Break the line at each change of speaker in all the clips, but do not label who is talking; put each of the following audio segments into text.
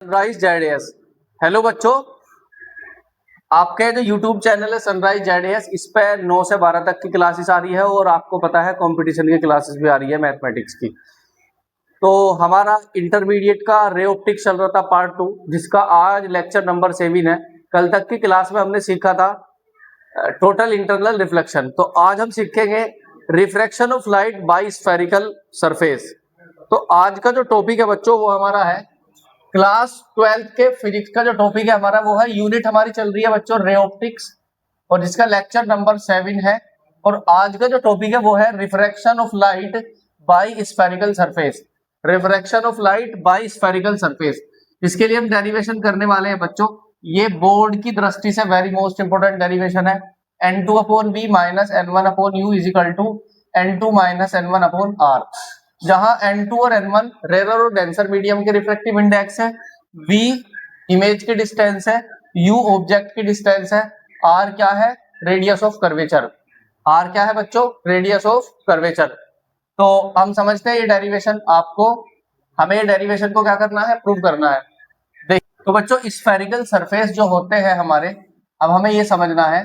Sunrise JDS. Hello बच्चों, आपके जो यूट्यूब चैनल है सनराइज जेडीएस, इस पे 9 से 12 तक की क्लासेस आ रही है और आपको पता है कंपटीशन की क्लासेस भी आ रही है मैथमेटिक्स की। तो हमारा इंटरमीडिएट का रे ऑप्टिक्स चल रहा था पार्ट 2, जिसका आज लेक्चर नंबर 7 है। कल तक की क्लास में हमने सीखा था टोटल इंटरनल रिफ्लेक्शन। तो आज हम सीखेंगे refraction of light by spherical surface. तो आज का जो टॉपिक है बच्चों वो हमारा है क्लास 12th के फिजिक्स का जो टॉपिक है हमारा वो है, यूनिट हमारी चल रही है बच्चों रे ऑप्टिक्स, और जिसका लेक्चर नंबर 7 है। और आज का जो टॉपिक है वो है refraction of light by spherical surface. Refraction of light by spherical surface, इसके लिए हम डेरिवेशन करने वाले हैं बच्चों। ये बोर्ड की दृष्टि से वेरी मोस्ट इंपोर्टेंट डेरिवेशन है। n2/b minus n1/u is equal to n2 minus n1/r, जहां n2 और n1 रेयर और डेंसर मीडियम के रिफ्रैक्टिव इंडेक्स है, v इमेज की डिस्टेंस है, u ऑब्जेक्ट की डिस्टेंस है, r क्या है, रेडियस ऑफ कर्वेचर। r क्या है बच्चों, रेडियस ऑफ कर्वेचर। तो हम समझते हैं ये डेरिवेशन आपको, हमें ये डेरिवेशन को क्या करना है, प्रूव करना है। देख तो बच्चों स्फेरिकल सरफेस जो होते हैं हमारे, अब हमें ये समझना है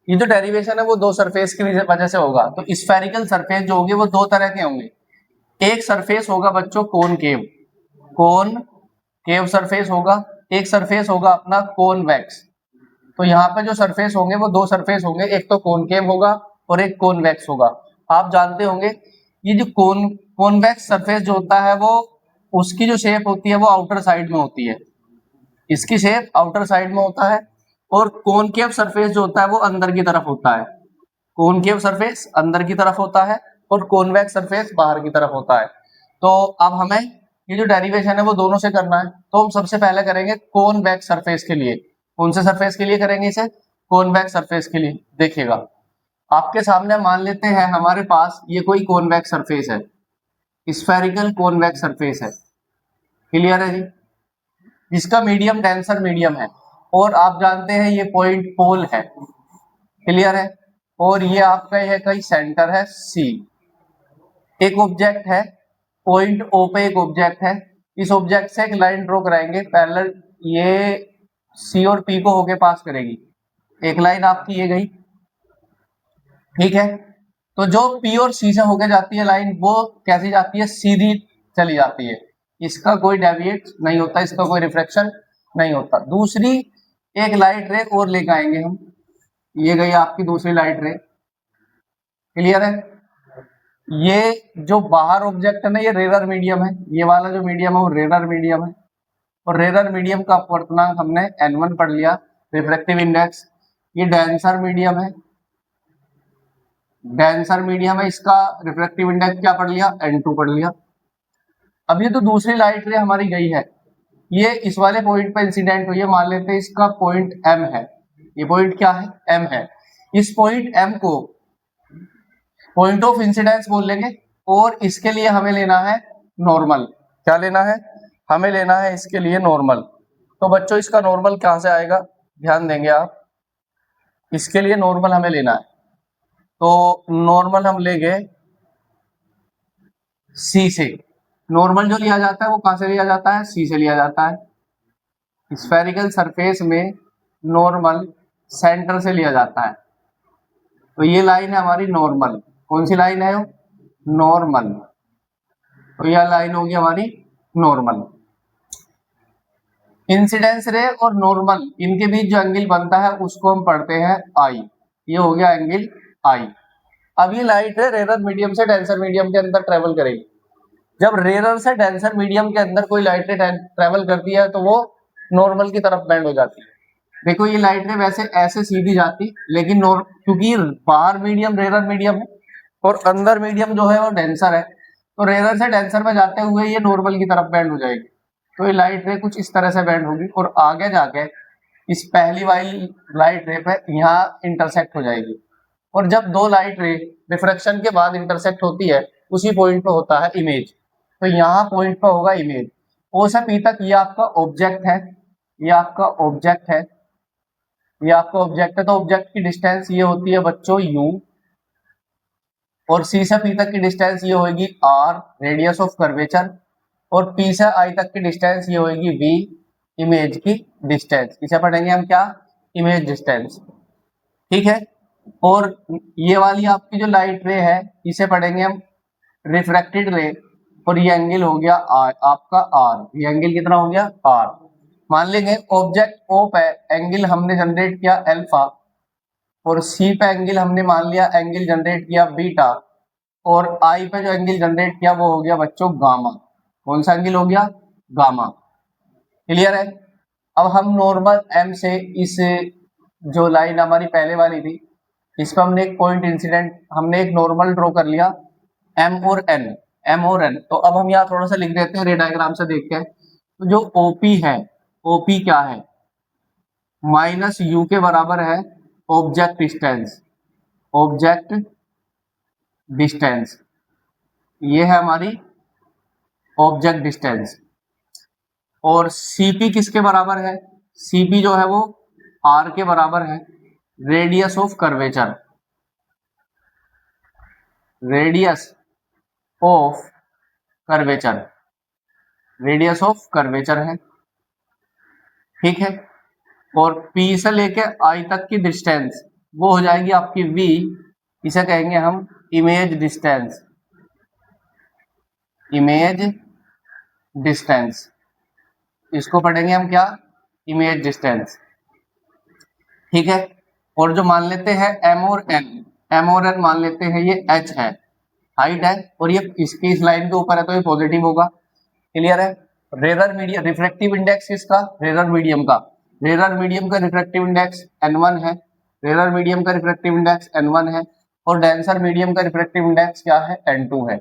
ये जो डेरिवेशन है वो दो सरफेस की वजह से होगा। तो स्फेरिकल सरफेस जो होंगे वो दो तरह के होंगे। एक सरफेस होगा बच्चों कोनकेव, कोनकेव सरफेस होगा। एक सरफेस होगा अपना कॉन्वेक्स। तो यहाँ पे जो सरफेस होंगे वो दो सरफेस होंगे, एक तो कॉनकेव होगा और एक कॉन्वेक्स होगा। आप जानते होंगे ये जो कॉन्वेक्स सरफेस जो होता है वो, उसकी जो शेप होती है वो आउटर साइड में होती है, इसकी शेप आउटर साइड में होता है। और कॉनकेव सरफेस जो होता है वो अंदर की तरफ होता है। कॉनकेव सरफेस अंदर की तरफ होता है और कॉन्वेक्स सरफेस बाहर की तरफ होता है। तो अब हमें ये जो डेरिवेशन है वो दोनों से करना है। तो हम सबसे पहले करेंगे कॉन्वेक्स सरफेस के लिए। कौन से सरफेस के लिए करेंगे इसे, कॉन्वेक्स सरफेस के लिए। देखिएगा आपके सामने मान लेते हैं हमारे पास ये कोई कॉन्वेक्स सरफेस है, स्फेरिकल कॉन्वेक्स सरफेस है। क्लियर है जी, जिसका मीडियम डेंसर मीडियम है, और आप जानते हैं ये पॉइंट पोल है। क्लियर है, और ये आपका है कहीं सेंटर है सी। एक ऑब्जेक्ट है पॉइंट ओ पे, एक ऑब्जेक्ट है। इस ऑब्जेक्ट से एक लाइन ड्रॉ कराएंगे पैरेलल, ये सी और पी को होके पास करेगी। एक लाइन आपकी ये गई, ठीक है। तो जो पी और सी से होके जाती है लाइन, वो कैसी जाती है, सीधी चली जाती है। इसका कोई डेविएट नहीं होता, इसका कोई रिफ्लेक्शन नहीं होता। दूसरी एक लाइट रे और लेकर आएंगे हम, ये गई आपकी दूसरी लाइट रे। क्लियर है, ये जो बाहर ऑब्जेक्ट है ना ये रेरर मीडियम है, ये वाला जो मीडियम है वो रेरर मीडियम है। और रेरर मीडियम का अपवर्तनांक हमने n1 पढ़ लिया, रिफ्रैक्टिव इंडेक्स। ये डेंसर मीडियम है, डेंसर मीडियम है, इसका रिफ्रैक्टिव इंडेक्स क्या पढ़ लिया, n2 पढ़ लिया। अब ये तो दूसरी लाइट रे हमारी गई है, ये इस वाले पॉइंट पर इंसिडेंट हुई है, मान लेते हैं इसका पॉइंट m है। ये पॉइंट क्या है, m है। इस पॉइंट m को पॉइंट ऑफ इंसिडेंस बोल लेंगे, और इसके लिए हमें लेना है नॉर्मल। क्या लेना है, हमें लेना है इसके लिए नॉर्मल। तो बच्चों इसका नॉर्मल कहां से आएगा, ध्यान देंगे आप, इसके लिए नॉर्मल हमें लेना है। तो नॉर्मल हम लेंगे सी से। नॉर्मल जो लिया जाता है वो कहां से लिया जाता है, सी से लिया जाता है। स्फेरिकल सरफेस में नॉर्मल सेंटर से लिया जाता है। तो ये लाइन है हमारी नॉर्मल, कौन सी लाइन है, नॉर्मल। तो यह लाइन होगी हमारी नॉर्मल। इंसिडेंस रे और नॉर्मल इनके बीच जो एंगल बनता है उसको हम पढ़ते हैं आई। ये हो गया एंगल आई। अब ये लाइट है रेरर मीडियम से डेंसर मीडियम के अंदर ट्रेवल करेगी। जब रेरर से डेंसर मीडियम के अंदर कोई लाइट रे ट्रेवल करती है तो वो नॉर्मल की तरफ बेंड हो जाती है। देखो ये लाइट रे वैसे ऐसे सीधी जाती, लेकिन क्योंकि बाहर मीडियम रेरर मीडियम है और अंदर मीडियम जो है वो डेंसर है, तो रेरर से डेंसर में जाते हुए ये नॉर्मल की तरफ बेंड हो जाएगी। तो ये लाइट रे कुछ इस तरह से बेंड होगी और आगे जाके इस पहली वाली लाइट रे पे यहाँ इंटरसेक्ट हो जाएगी। और जब दो लाइट रे रिफ्रैक्शन के बाद इंटरसेक्ट होती है उसी पॉइंट पे होता है इमेज। तो यहाँ पॉइंट पे होगा इमेज। ओ से पी तक ये आपका ऑब्जेक्ट है, ये आपका ऑब्जेक्ट है, ये आपका ऑब्जेक्ट है। तो ऑब्जेक्ट की डिस्टेंस ये होती है बच्चों u, और सी से पी तक की डिस्टेंस ये होगी r, रेडियस ऑफ कर्वेचर। और पी से आई तक की डिस्टेंस ये होगी v, इमेज की डिस्टेंस, इसे पढ़ेंगे हम क्या, इमेज डिस्टेंस, ठीक है। और ये वाली आपकी जो लाइट रे है इसे पढ़ेंगे हम रिफ्रैक्टेड रे, और ये एंगल हो गया आर, आपका आर, ये एंगल कितना हो गया आर। मान लेंगे ऑब्जेक्ट ओ पे एंगल हमने जनरेट किया अल्फा, और सी पे एंगल हमने मान लिया एंगल जनरेट किया बीटा, और आई पे जो एंगल जनरेट किया वो हो गया बच्चों गामा। कौन सा एंगल हो गया, गामा। क्लियर है। अब हम नॉर्मल एम से इस जो लाइन हमारी पहले वाली थी इस पर हमने एक पॉइंट इंसिडेंट, हमने एक नॉर्मल ड्रॉ कर लिया एम और एन, एम और एन। तो अब हम यहाँ थोड़ा सा लिख देते हैं रे डायग्राम से देख के। तो जो ओपी है, ओपी क्या है, माइनस यू के बराबर है ऑब्जेक्ट डिस्टेंस, ऑब्जेक्ट डिस्टेंस, ये है हमारी ऑब्जेक्ट डिस्टेंस। और सीपी किसके बराबर है, सीपी जो है वो आर के बराबर है radius of curvature, radius of curvature, radius of curvature है, ठीक है। और P से लेके I तक की डिस्टेंस वो हो जाएगी आपकी V, इसे कहेंगे हम इमेज डिस्टेंस, इमेज डिस्टेंस, इसको पढ़ेंगे हम क्या, इमेज डिस्टेंस, ठीक है। और जो मान लेते हैं M और N, M और N मान लेते हैं ये H है, हाइट है, और ये इसकी इस लाइन के ऊपर है तो ये पॉजिटिव होगा। क्लियर है। रेरर मीडियम, रिफ्रैक्टिव इंडेक्स किसका, रेरर मीडियम का, रेरर मीडियम का रिफ्रैक्टिव इंडेक्स n1 है, रेरर मीडियम का रिफ्रैक्टिव इंडेक्स n1 है, और डेंसर मीडियम का रिफ्रैक्टिव इंडेक्स क्या है, n2 है।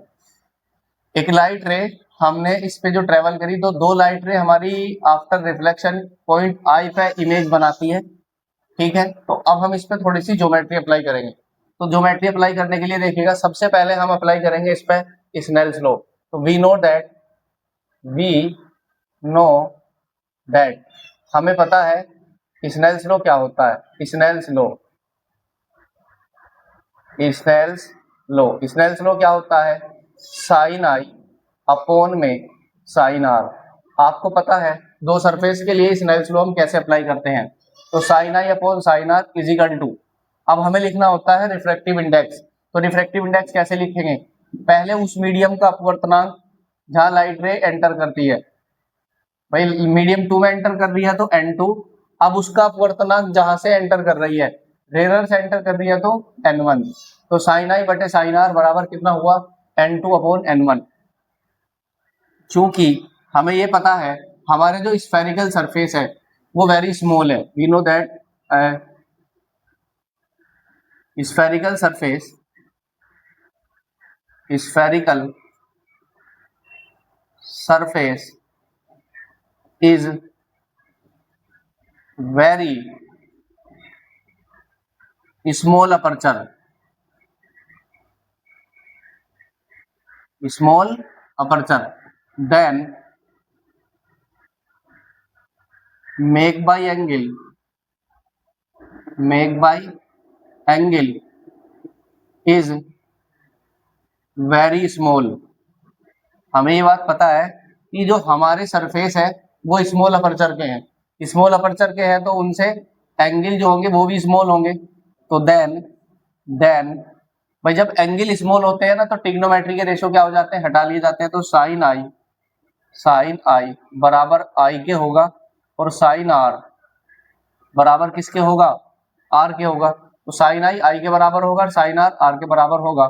एक लाइट रे हमने इस पे जो ट्रेवल करी तो दो लाइट रे हमारी आफ्टर रिफ्लेक्शन पॉइंट आई पे इमेज बनाती है, ठीक है। तो अब हम इस पे थोड़ी सी ज्योमेट्री अप्लाई करेंगे। तो ज्योमेट्री अप्लाई करने के लिए देखिएगा सबसे पहले हम अप्लाई करेंगे इस पे स्नेल्स लॉ। तो we know that, we know that, हमें पता है स्नेल्स लॉ क्या होता है, Snell's law, Snell's law, Snell's law क्या होता है, साइन आई अपॉन में साइन आर। आपको पता है दो सरफेस के लिए स्नेल्स लॉ हम कैसे अप्लाई करते हैं, तो sine i upon sine r is equal to, अब हमें लिखना होता है रिफ्रैक्टिव इंडेक्स। तो रिफ्रैक्टिव इंडेक्स कैसे लिखेंगे, पहले उस मीडियम का अपवर्तनांक जहां लाइट रे एंटर करती है, भाई मीडियम 2 में एंटर कर रही है तो n2, अब उसका अपवर्तनांक जहां से एंटर कर रही है, रेरर से एंटर कर रही है तो n1, तो साइन आई बटे साइन आर बराबर कितना हुआ, n2 अपॉन n1। चूंकि हमें ये पता है हमारे जो स्फेरिकल सरफेस है वो वेरी स्मॉल है, we know that spherical surface, spherical surface is very small aperture, small aperture, then make by angle, make by angle is very small। हमें ये बात पता है कि जो हमारे सरफेस है वो स्मॉल अपर्चर के हैं, स्मॉल अपर्चर के हैं तो उनसे एंगल जो होंगे वो भी स्मॉल होंगे। तो देन भाई जब एंगल स्मॉल होते हैं ना तो ट्रिग्नोमेट्री के रेशो क्या हो जाते हैं, हटा लिए जाते हैं। तो साइन आई बराबर आई के होगा, और साइन आर बराबर किसके होगा, आर के होगा। तो साइन आई के बराबर होगा और साइन आर के बराबर होगा।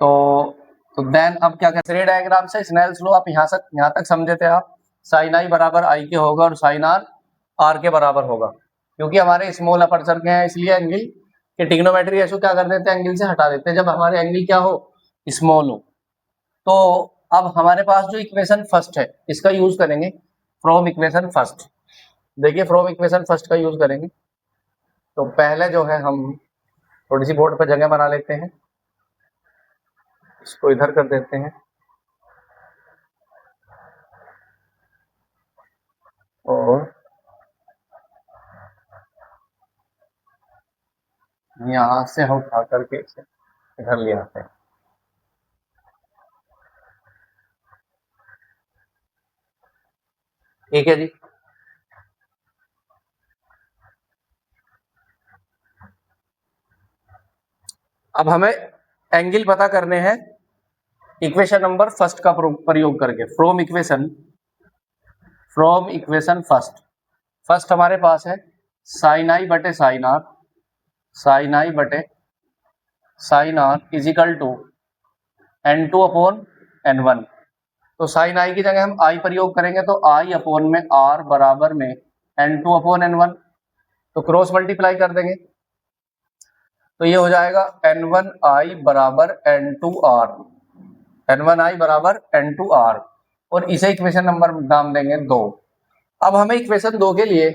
तो देन अब क्या कहते हैं, डायग्राम से स्नेल्स लॉ आप यहाँ तक समझे थे आप, साइन आई बराबर आई के होगा और साइन आर के बराबर होगा। क्योंकि हमारे स्मॉल अपर्चर के हैं इसलिए एंगल के ट्रिग्नोमेट्री रेशो क्या कर देते हैं, एंगल से हटा देते हैं जब हमारे एंगल क्या हो, स्मॉल हो। तो अब हमारे पास जो इक्वेशन फर्स्ट है इसका यूज करेंगे, फ्रॉम इक्वेशन फर्स्ट। देखिए फ्रॉम इक्वेशन फर्स्ट का यूज करेंगे। तो पहले जो है हम थोड़ी सी बोर्ड पर जगह बना लेते हैं, इसको इधर कर देते हैं, और यहां से हम उठा करके इसे इधर ले आते हैं। ठीक है जी। अब हमें एंगल पता करने हैं इक्वेशन नंबर फर्स्ट का प्रयोग करके। फ्रॉम इक्वेशन फर्स्ट हमारे पास है साइन आई बटे sine r is equal to N2 upon N1। तो साइन आई की जगह हम आई प्रयोग करेंगे तो आई अपॉन में आर बराबर में N2 अपॉन N1, तो क्रॉस मल्टीप्लाई कर देंगे तो ये हो जाएगा N1I बराबर N2R, और इसे इक्वेशन नंबर नाम देंगे 2। अब हमें इक्वेशन 2 के लिए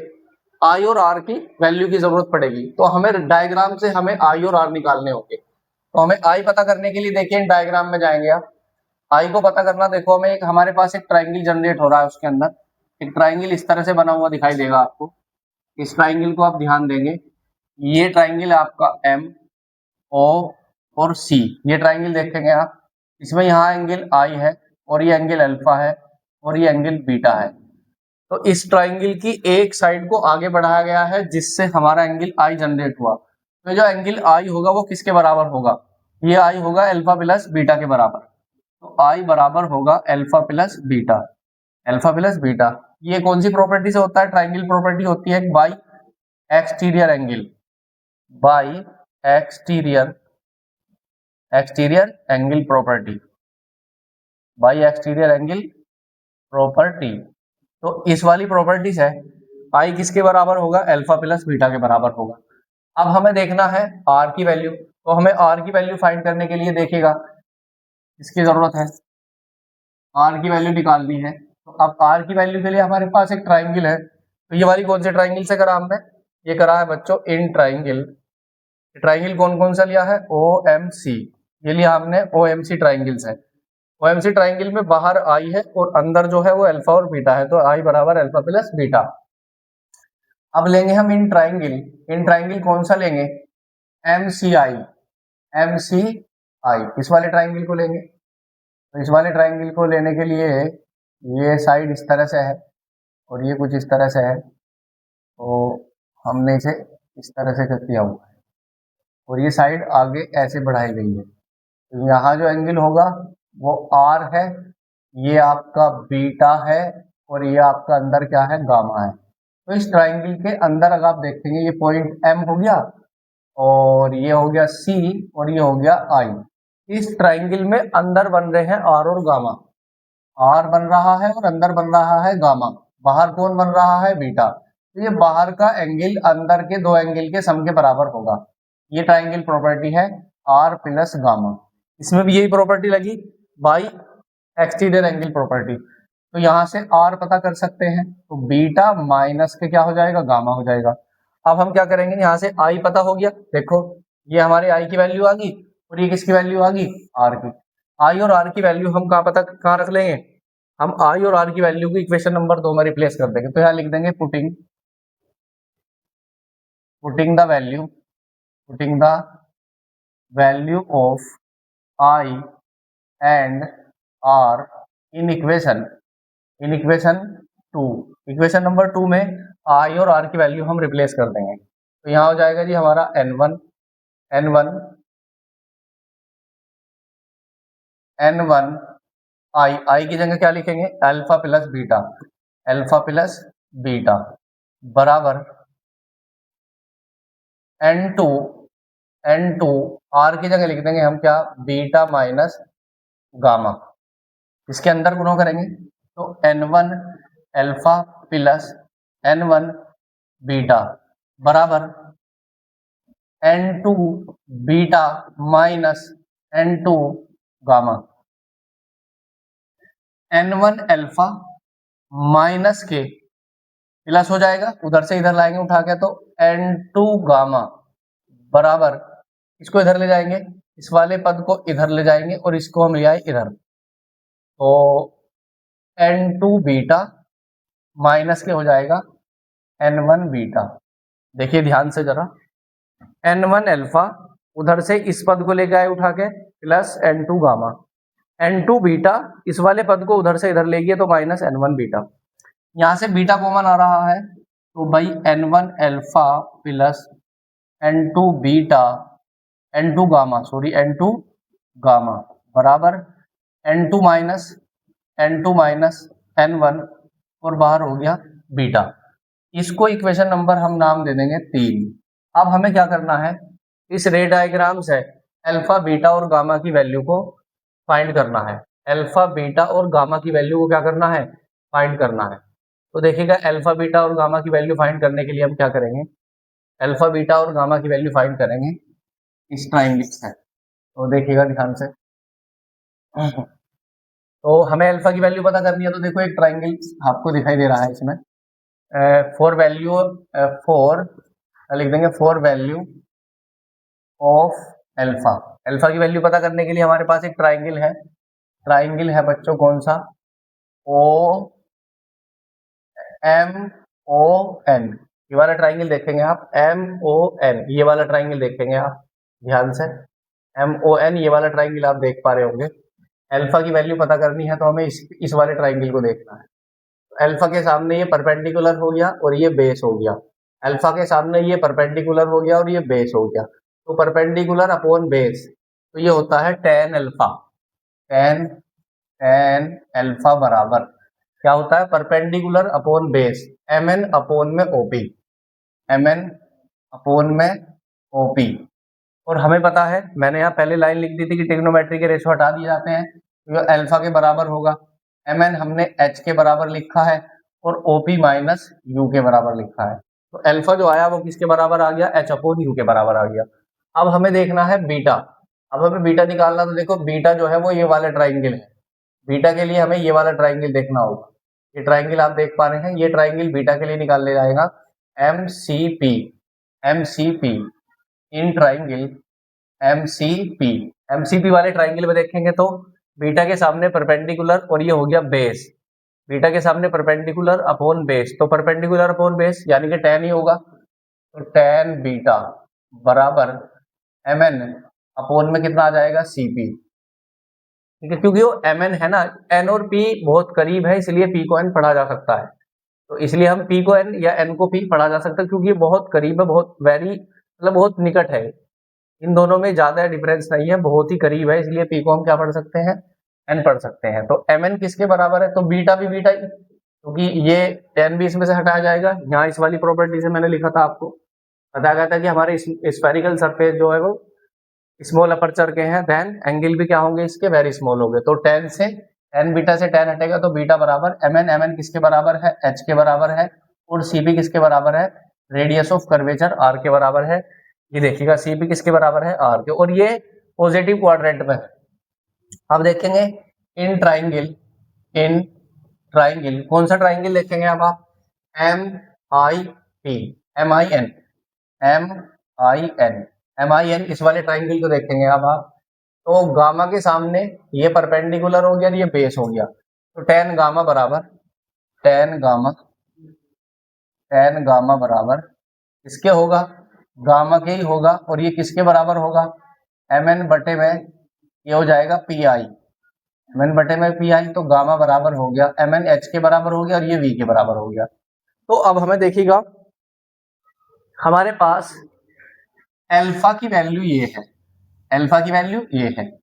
I और R की वैल्यू की जरूरत पड़ेगी, तो हमें डायग्राम से हमें I और R निकालने होंगे। तो हमें I पता करने के लिए देखिए डायग्राम में जाएंगे आप। I को पता करना, देखो हमें हमारे पास एक ट्राइंगल जनरेट हो रहा है, उसके अंदर एक ट्राइंगल इस तरह से बना हुआ दिखाई देगा आपको। इस ट्राइंगल को आप ध्यान देंगे, ये ट्राइंगल है आपका M O और C, ये ट्राइंगल देखेंगे आप, इसमें यहाँ एंगल I है और ये एंगल अल्फा है और ये एंगल बीटा है। तो इस ट्राइंगल की एक साइड को आगे बढ़ाया गया है जिससे हमारा एंगल I जनरेट हुआ। तो जो एंगल I होगा वो किसके बराबर होगा? ये I होगा अल्फा प्लस बीटा के बराबर। तो I बराबर होगा अल्फा प्लस बीटा। ये कौन सी प्रॉपर्टी से होता है? ट्राइंगल प्रॉपर्टी होती है बाई एक्सटीरियर एंगल प्रॉपर्टी। तो इस वाली प्रॉपर्टी से I किसके बराबर होगा? अल्फा प्लस बीटा के बराबर होगा। अब हमें देखना है R की वैल्यू, तो हमें R की वैल्यू फाइंड करने के लिए देखिएगा इसकी जरूरत है, R की वैल्यू निकालनी है। तो अब R की वैल्यू के लिए हमारे पास एक ट्राइंगल है, तो ये वाली कौन से ट्राइंगल से करा हमने? ये करा है बच्चों इन ट्राइंगल कौन कौन सा लिया है? OMC, ये लिया हमने OMC ट्राइंगल से। OMC ट्राइंगल में बाहर I है और अंदर जो है वो अल्फा और बीटा है, तो I बराबर अल्फा प्लस बीटा। अब लेंगे हम इन ट्राइंगल कौन सा लेंगे? MCI, इस वाले ट्राइंगल को लेंगे। तो इस वाले ट्राइंगल को लेने के लिए ये साइड इस तरह से है और ये कुछ इस तरह से है, तो हमने इसे इस तरह से किया हुआ है और ये साइड आगे ऐसे बढ़ाई गई है। तो यहाँ जो एंगल होगा वो R है, ये आपका बीटा है और ये आपका अंदर क्या है? गामा है। तो इस ट्राइंगल के अंदर अगर आप देखेंगे ये पॉइंट M हो गया और ये हो गया C और ये हो गया I। इस ट्राइंगल में अंदर बन रहे हैं R और गामा, R बन रहा है और अंदर बन रहा है गामा। बाहर कौन बन रहा है? बीटा। तो ये बाहर का एंगल अंदर के दो एंगल के सम के बराबर होगा। ये ट्राइंगल प्रॉपर्टी है R प्लस गामा। इसमें भी यही प्रॉपर्टी लगी बाई एक्सटीरियर एंगल प्रॉपर्टी। तो यहाँ से R पता कर सकते हैं, तो बीटा माइनस के क्या हो जाएगा? गामा हो जाएगा। अब हम क्या करेंगे, यहाँ से I पता हो गया, देखो ये हमारे I की वैल्यू आ गई और ये किसकी वैल्यू आ गई? R की। I और R की वैल्यू हम कहाँ रख लेंगे? हम I और R की वैल्यू को इक्वेशन नंबर 2 में रिप्लेस कर देंगे। तो यहाँ लिख देंगे putting the value of I and R in equation 2। Equation number 2 में I और R की वैल्यू हम रिप्लेस कर देंगे। तो यहाँ हो जाएगा जी हमारा N1 I की जगह क्या लिखेंगे? अल्फा प्लस बीटा बराबर N2 R की जगह लिख देंगे हम क्या? Beta minus gamma. इसके अंदर गुणा करेंगे तो N1 alpha plus N1 beta बराबर N2 beta minus N2 gamma. N1 alpha minus के प्लस हो जाएगा, उधर से इधर लाएंगे उठा के, तो N2 गामा बराबर, इसको इधर ले जाएंगे, इस वाले पद को इधर ले जाएंगे और इसको हम ले आए इधर, तो N2 बीटा माइनस के हो जाएगा N1 बीटा। देखिए ध्यान से जरा, N1 अल्फा उधर से इस पद को ले गए उठा के plus N2 gamma, N2 beta इस वाले पद को उधर से इधर ले गए तो माइनस N1 बीटा। यहाँ से बीटा कॉमन आ रहा है तो भाई N1 alpha plus N2 beta N2 gamma, sorry N2 gamma बराबर N2 माइनस N1 और बाहर हो गया बीटा। इसको इक्वेशन नंबर हम नाम दे देंगे 3। अब हमें क्या करना है, इस रे डायग्राम से अल्फा बीटा और गामा की वैल्यू को फाइंड करना है। अल्फा बीटा और गामा की वैल्यू को क्या करना है, फाइंड करना है। तो देखिएगा अल्फा बीटा और गामा की वैल्यू फाइंड करने के लिए हम क्या करेंगे, अल्फा बीटा और गामा की वैल्यू फाइंड करेंगे इस ट्राइंगल से। तो देखिएगा ध्यान से, तो हमें अल्फा की वैल्यू पता करनी है। तो देखो एक ट्राइंगल आपको दिखाई दे रहा है इसमें, फॉर वैल्यू फोर लिख देंगे, for value of alpha. Alpha की वैल्यू पता करने के लिए हमारे पास एक ट्राइंगल है बच्चों, कौन सा, ओ एम ओ एन, ये वाला ट्राइंगल देखेंगे आप, एम ओ एन, ये वाला ट्राइंगल देखेंगे आप ध्यान से, एम ओ एन, ये वाला ट्राइंगल आप देख पा रहे होंगे। अल्फा की वैल्यू पता करनी है तो हमें इस वाले ट्राइंगल को देखना है। तो अल्फा के सामने ये परपेंडिकुलर हो गया और ये बेस हो गया, अल्फा के सामने ये परपेंडिकुलर हो गया और ये बेस हो गया। तो परपेंडिकुलर अपॉन बेस, तो ये होता है tan alpha, tan tan alpha बराबर क्या होता है, perpendicular upon base M N upon में ओपी, एम एन अपॉन में ओपी। और हमें पता है, मैंने यहाँ पहले लाइन लिख दी थी कि ट्रिग्नोमेट्री के रेशो हटा दिए जाते हैं, तो ये अल्फा के बराबर होगा, एम एन हमने एच के बराबर लिखा है और ओपी माइनस यू के बराबर लिखा है। तो अल्फा जो आया वो किसके बराबर आ गया, एच अपॉन यू के बराबर आ गया। अब हमें देखना है बीटा, अब हमें बीटा निकालना, तो देखो बीटा जो है वो ये वाला ट्राइंगल है, बीटा के लिए हमें ये वाला ट्राइंगल देखना होगा। ये ट्राइंगल आप देख पा रहे हैं, ये ट्राइंगल बीटा के लिए निकाल ले जाएगा M C P, M C P in triangle MCP, MCP वाले ट्राइंगल में देखेंगे तो बीटा के सामने परपेंडिकुलर और ये हो गया बेस, बीटा के सामने परपेंडिकुलर अपॉन बेस, तो परपेंडिकुलर अपॉन बेस यानी कि टेन ही होगा, तो टेन बीटा बराबर एम एन अपॉन में कितना आ जाएगा, सीपी। ठीक है, क्योंकि वो एम एन है ना, एन और पी बहुत करीब है इसलिए पी को एन पढ़ा जा सकता है। तो इसलिए हम पी को एन या एन को पी पढ़ा जा सकता है, क्योंकि ये बहुत करीब है, बहुत वेरी मतलब बहुत निकट है, इन दोनों में ज्यादा डिफरेंस नहीं है, बहुत ही करीब है, इसलिए पी को हम क्या पढ़ सकते हैं, एन पढ़ सकते हैं। तो एम एन किसके बराबर है, तो बीटा भी बीटा ही, क्योंकि ये टेन भी इसमें से हटाया जाएगा। यहाँ इस वाली प्रॉपर्टी से मैंने लिखा था, आपको बताया गया था कि हमारे स्फेरिकल सरफेस जो है वो स्मॉल अपर्चर के हैं, देन एंगल भी क्या होंगे इसके, वेरी स्मॉल होंगे। तो टेन से टेन बीटा से टेन हटेगा तो बीटा बराबर एम एन, एम एन किसके बराबर है, एच के बराबर है, और सीपी किसके बराबर है, रेडियस ऑफ कर्वेचर आर के बराबर है। ये देखिएगा सीपी किसके बराबर है, आर के, और ये पॉजिटिव क्वाड्रेंट में है। अब देखेंगे इन ट्राइंगल, इन ट्राइंगल कौन सा ट्राइंगल देखेंगे अब आप, M I T, M I N, M I N, M I N, इस वाले ट्राइंगल को देखेंगे अब आप। तो गामा के सामने ये परपेंडिकुलर हो गया और ये बेस हो गया, तो टेन गामा बराबर, टेन गामा, टेन गामा बराबर किसके होगा, गामा के ही होगा, और ये किसके बराबर होगा, एम एन बटे में, ये हो जाएगा पी आई, एम एन बटे में पी आई, तो गामा बराबर हो गया एम एन एच के बराबर हो गया और ये वी के बराबर हो गया। तो अब हमें देखिएगा, हमारे पास अल्फा की वैल्यू ये है, अल्फा की वैल्यू ये है,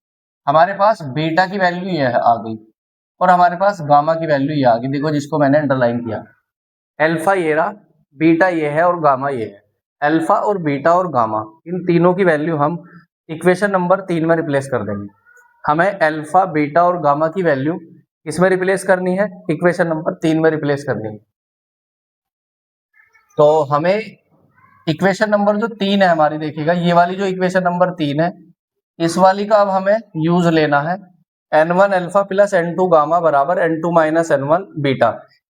हमारे पास बीटा की वैल्यू ये है आ गई, और हमारे पास गामा की वैल्यू ये आ गई, देखो जिसको मैंने अंडरलाइन किया, अल्फा ये रहा, बीटा ये है और गामा ये है। अल्फा और बीटा और गामा इन तीनों की वैल्यू हम इक्वेशन नंबर 3 में रिप्लेस कर देंगे। हमें अल्फा बीटा और गामा की वैल्यू किसमें रिप्लेस करनी है, इक्वेशन नंबर 3 में रिप्लेस करनी है। तो हमें इक्वेशन नंबर जो 3 है हमारी, देखिएगा ये वाली जो इक्वेशन नंबर 3 है, इस वाली का अब हमें यूज लेना है, n1 alpha plus n2 gamma बराबर n2 माइनस n1 बीटा।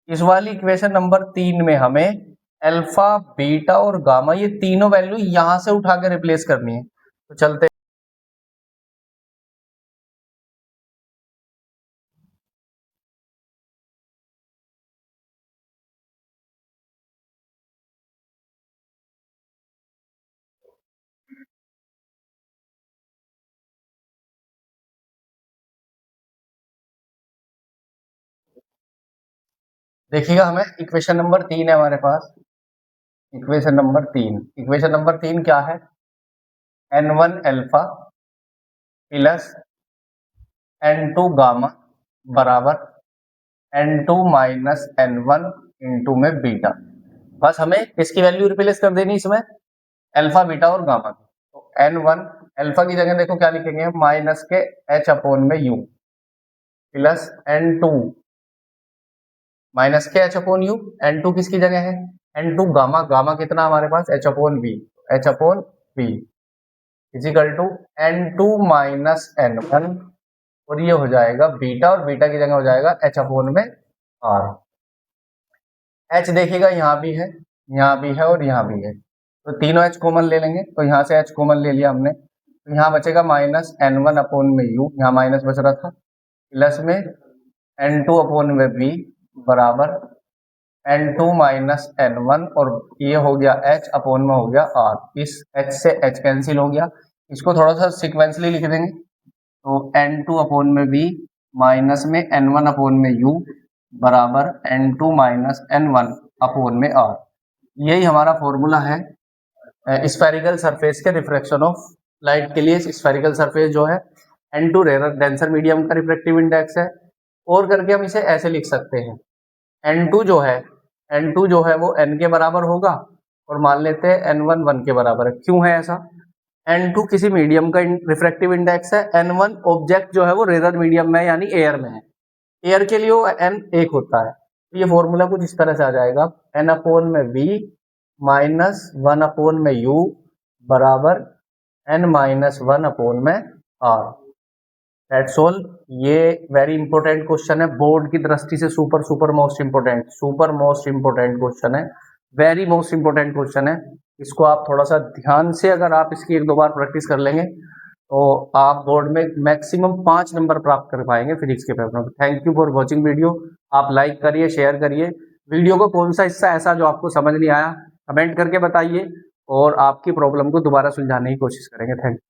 इस वाली इक्वेशन नंबर 3 में हमें अल्फा बीटा और गामा ये तीनों वैल्यू यहां से उठा के रिप्लेस करनी है। तो चलते, देखिएगा हमें इक्वेशन नंबर 3 है हमारे पास, इक्वेशन नंबर 3, इक्वेशन नंबर 3 क्या है, N1 alpha plus N2 gamma बराबर N2 माइनस N1 इंटू में बीटा। बस हमें इसकी वैल्यू रिप्लेस कर देनी इसमें, अल्फा बीटा और गामा की। तो N1 अल्फा की जगह देखो क्या लिखेंगे, माइनस के H अपोन में U प्लस N2 माइनस के H अपोन U, N2 किसकी जगह है, N2 गामा, गामा कितना हमारे पास H upon V, H upon V is equal to N2 minus N1 और ये हो जाएगा बीटा, और बीटा की जगह हो जाएगा H अपोन में R। H देखिएगा यहाँ भी है, यहाँ भी है और यहाँ भी है, तो तीनों H कॉमन ले लेंगे, तो यहाँ से H कॉमन ले लिया हमने, तो यहाँ बचेगा माइनस N1 अपोन में U, यहाँ माइनस बच रहा था, प्लस में N2 अपोन में V बराबर N2 माइनस N1 और ये हो गया H अपोन में हो गया R। इस H से H कैंसिल हो गया, इसको थोड़ा सा सिक्वेंसली लिख देंगे, तो N2 अपोन में V माइनस में N1 अपोन में U बराबर N2 माइनस N1 अपोन में R। यही हमारा फॉर्मूला है स्फेरिकल सरफेस के रिफ्रैक्शन ऑफ लाइट के लिए। स्फेरिकल सरफेस जो है N2 रेयर डेंसर मीडियम का रिफ्रैक्टिव इंडेक्स है, और करके हम इसे ऐसे लिख सकते हैं, N2 जो है वो N के बराबर होगा, और मान लेते हैं N1 1 के बराबर है। क्यों है ऐसा, N2 किसी मीडियम का रिफ्रैक्टिव इंडेक्स है, N1 ऑब्जेक्ट जो है वो रेयर मीडियम में यानी एयर में है, एयर के लिए वो N 1 होता है। तो ये फॉर्मूला कुछ इस तरह से आ जाएगा, N अपोन में V माइनस 1 अपोन में U बराबर N माइनस 1 अपोन में R। That's all. ये वेरी इंपॉर्टेंट क्वेश्चन है, बोर्ड की दृष्टि से सुपर मोस्ट इंपॉर्टेंट क्वेश्चन है, वेरी मोस्ट इंपॉर्टेंट क्वेश्चन है। इसको आप थोड़ा सा ध्यान से अगर आप इसकी 1-2 बार प्रैक्टिस कर लेंगे तो आप बोर्ड में मैक्सिमम 5 नंबर प्राप्त कर पाएंगे फिजिक्स के पेपर में। Thank you for watching video. आप लाइक करिए, शेयर करिए वीडियो को, कौन सा हिस्सा ऐसा जो आपको समझ नहीं आया कमेंट करके बताइए, और आपकी प्रॉब्लम को दोबारा सुलझाने की कोशिश करेंगे। Thank you.